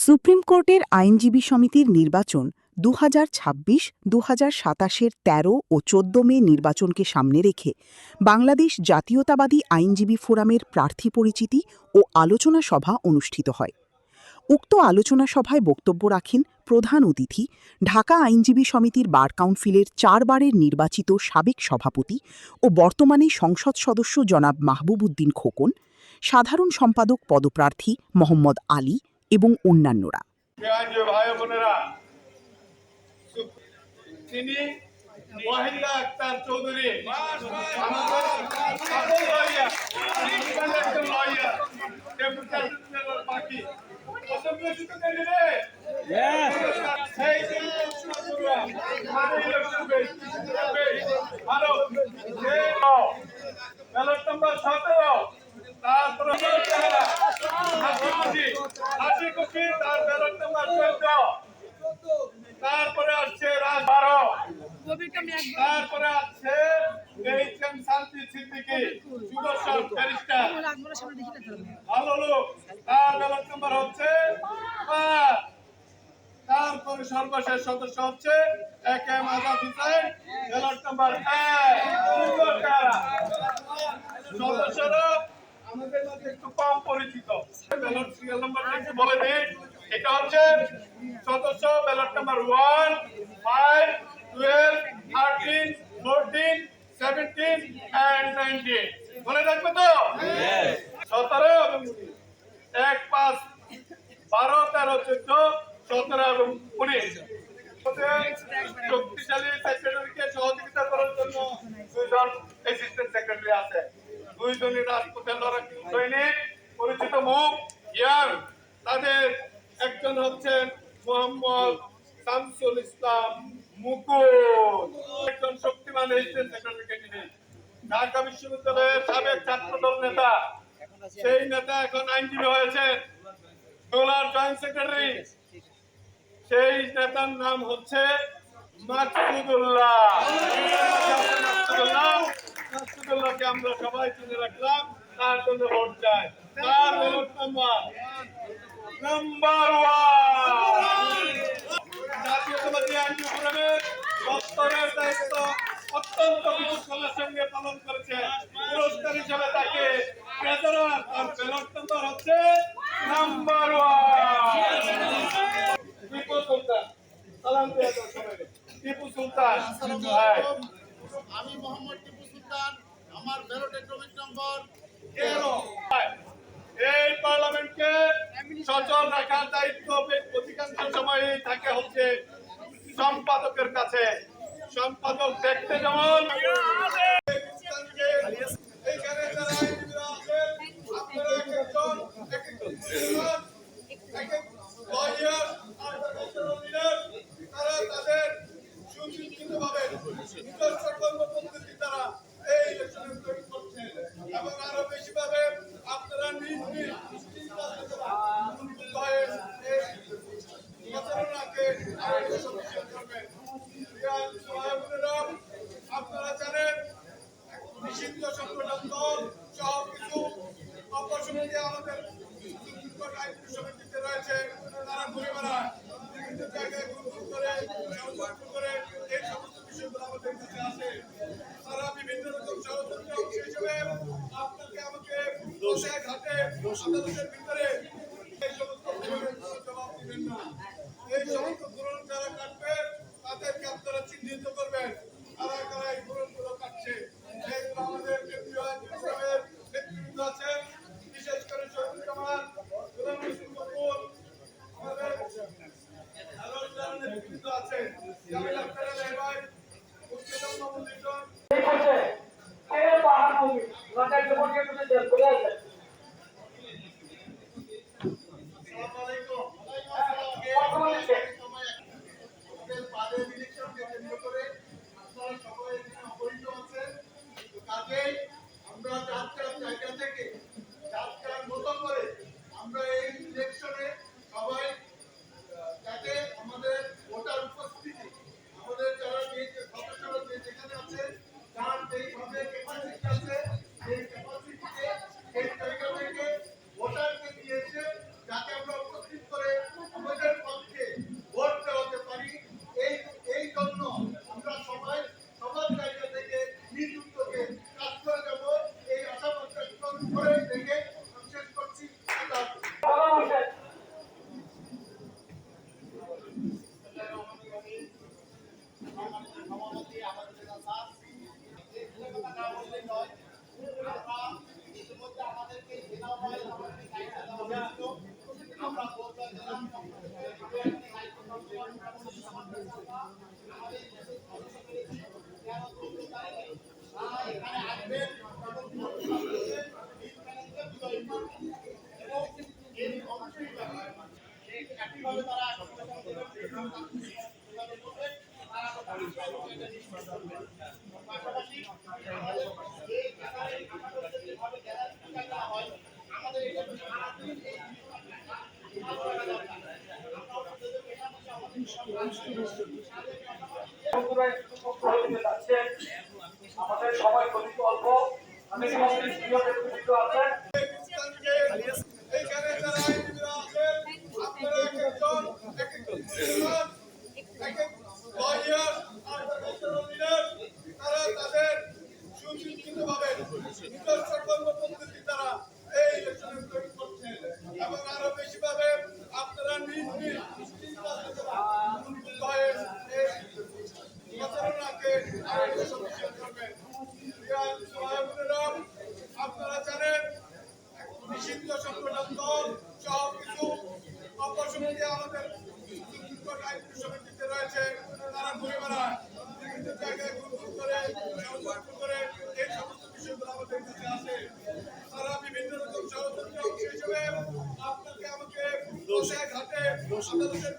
Supreme কোর্টের আইনজীবী সমিতির নির্বাচন 2026-2027-এর 13 ও 14 মে নির্বাচনকে সামনে রেখে বাংলাদেশ জাতীয়তাবাদী আইনজীবী ফোরামের প্রার্থী পরিচিতি ও আলোচনা সভা অনুষ্ঠিত হয়। উক্ত আলোচনা সভায় বক্তব্য রাখেন প্রধান অতিথি ঢাকা আইনজীবী সমিতির বার কাউন্সিলের 4 বারের নির্বাচিত সাবেক সভাপতি ও বর্তমানে সংসদ সদস্য জনাব মাহবুব উদ্দিন খোকন, সাধারণ সম্পাদক পদপ্রার্থী মোহাম্মদ আলী এবং অন্যান্যরা। তিনি ওয়াহিদা আক্তার চৌধুরী ব্যালট নম্বর 17, তারপরে তার ব্যালট নম্বর 14, তারপরে আসছে রাজ 12, তারপরে আছে এইচএম শান্তি সিদ্দিকী সুদর্শন ব্যারিস্টার ভালো লোক, তার ব্যালট নম্বর হচ্ছে 5। তারপরে সর্বশেষ সদস্য হচ্ছে একেএম আজাদ হোসেন, ব্যালট নম্বর 1। সদস্যরা আমাদের মধ্যে একটু কম পরিচিত, ব্যালট সিরিয়াল নাম্বারটা একটু বলে দিন। এটা হচ্ছে সদস্য ব্যালট নাম্বার 1, 5, 12, 13, 14, 17 and 19 মনে রাখবে তো? 17 এবং 1, 5, 12, 13, 14, 17 এবং 19 শক্তিশালী সেক্রেটারিকে সহযোগিতা করার জন্য 2 জন অ্যাসিস্ট্যান্ট সেক্রেটারি আছে। 2 জনই রাজপথের লড়াকু সৈনিক, পরিচিত মুখ, ইয়ার। তাদের একজন হচ্ছেন মোহাম্মদ শামসুল ইসলাম মুকুল, একজন শক্তিমান অ্যাসিস্ট্যান্ট সেক্রেটারি ক্যান্ডিডেট, ঢাকা বিশ্ববিদ্যালয়ের সাবেক ছাত্রদল নেতা। সেই নেতা এখন আইনজীবী হয়েছেন, ডোলার জয়েন্ট সেক্রেটারি। সেই নেতার নাম হচ্ছে মাকসুদুল্লাহ। মাকসুদুল্লাহকে আমরা সবাই চিনে রাখলাম, তার জন্য ভোট চাই। তার ভোট নাম্বার 1। জাতীয়তাবাদী আইনজীবী ফোরামের দপ্তরের দায়িত্ব অত্যন্ত বিচক্ষণতার সঙ্গে পালন করেছে। পুরস্কার হিসেবে তাকে ট্রেজারার, তার ব্যালট নাম্বার হচ্ছে নাম্বার 1। টিপু সুলতান, সালাম দিয়ে দাও সবাইকে। টিপু সুলতান, আমি মোহাম্মদ টিপু সুলতান, আমার ব্যালট ক্রমিক নম্বর 13। এই পার্লামেন্টকে সচল রাখার দায়িত্ব অধিকাংশ সময়ই থাকে হচ্ছে সম্পাদকের কাছে। সম্পাদক দেখতে যেমন এইখানে যারা আইনজীবীরা আছেন, আপনারা একজন লয়ার আর তারা তাদের সুচিন্তিতভাবে নিজস্ব কর্মপদ্ধতি দ্বারা এই ইলেকশনে তৈরি করছেন এবং আরো বেশিভাবে আপনারা নিজ নিজ আপনারা জানেন নিষিদ্ধ সংগঠন দল সহ কিছু অপসমিতি আমাদের সমিতিতে রয়েছে। তারা পরিবারা বিভিন্ন জায়গায় গুরুত্ব করে এই সমস্ত বিষয়গুলো আমাদের কাছে আসে। তারা বিভিন্ন রকম ষড়যন্ত্রের অংশ হিসেবে আপনাকে আমাকে বসে ঘাটে আদালতের ভিতরে এই সমস্ত জবাব দিবেন না। এই সমস্ত ধরন যারা কাটবে তাদেরকে আপনারা চিহ্নিত করবেন, কারা কারা এই ধরনগুলো কাটছে। এইগুলো আমাদের কেন্দ্রীয় আইনজীবী নেতৃত্ব আছে, বিশেষ করে শহীদুল জামান, গোলাম হোসেন কপুর, আমাদের আরো যারা নেতৃত্ব আছে, জামিল আখতার আলী ভাই, মুস্তাফা মাহমুদ লিটন, এই হচ্ছে কে পাহাড় ভূমি লটার জমকে তুলে দেন বলে আছে। আসসালামু আলাইকুম। আমরা যাত্রার জায়গা থেকে যাত্রার মতো করে আমরা এই ইলেকশনে সবাই যাতে আমাদের ভোটার উপস্থিতি, আমাদের যারা সদস্যরা যেখানে আছে, যার যেইভাবে ক্যাপাসিটি আছে, সেই ক্যাপাসিটিকে এই জায়গা থেকে ভোটারকে দিয়েছে, যাতে আমরা উপস্থিত করে করে রেখে আমি শেষ করছি। আল্লাহ হাফেজ। সভাপতি আমাদের নেতা স্যার এই কথা না বললেই নয়। আমরা ইতিমধ্যে আমাদেরকে জেলা ওয়াইজ আমাদেরকে দায়িত্ব দেওয়া হয়েছিল। আমরা বলতে গেলাম এখানে আসবেন এবং এর অংশই একইভাবে তারা পাশাপাশি এই যেভাবে গ্যালারি দেওয়া হয় আমাদের এটা সারাদিন এই আমাদের সময় খুবই অল্প। আমি আছেন এইখানে যারা আইনজীবীরা আছেন, আপনারা এক-একজন এক-এক লয়ার আর professional leader, তারা তাদের সুচিন্তিতভাবে নিজস্ব কর্মপদ্ধতি দ্বারা এই ইলেকশনে প্রয়োগ করছেন এবং আরো বেশিভাবে আপনারা নিজ নিজ চিন্তাধারা দ্বারা এই প্রচারণাকে আরো বেশি শক্তিশালী করবেন। প্রিয় সভাপতিরা, আপনারা জানেন নিষিদ্ধ সংগঠন দল সহ কিছু অপশক্তি আমাদের আইনজীবী সমিতিতে রয়েছে, তারা ঘুরে বেড়ায় বিভিন্ন জায়গায় গুরুত্ব করে ষড়যন্ত্র করে এই সমস্ত বিষয়গুলো আমাদের কাছে আসে। তারা বিভিন্ন রকম ষড়যন্ত্র অংশ হিসেবে আপনাকে আমাকে বসে ঘাটে আদালতের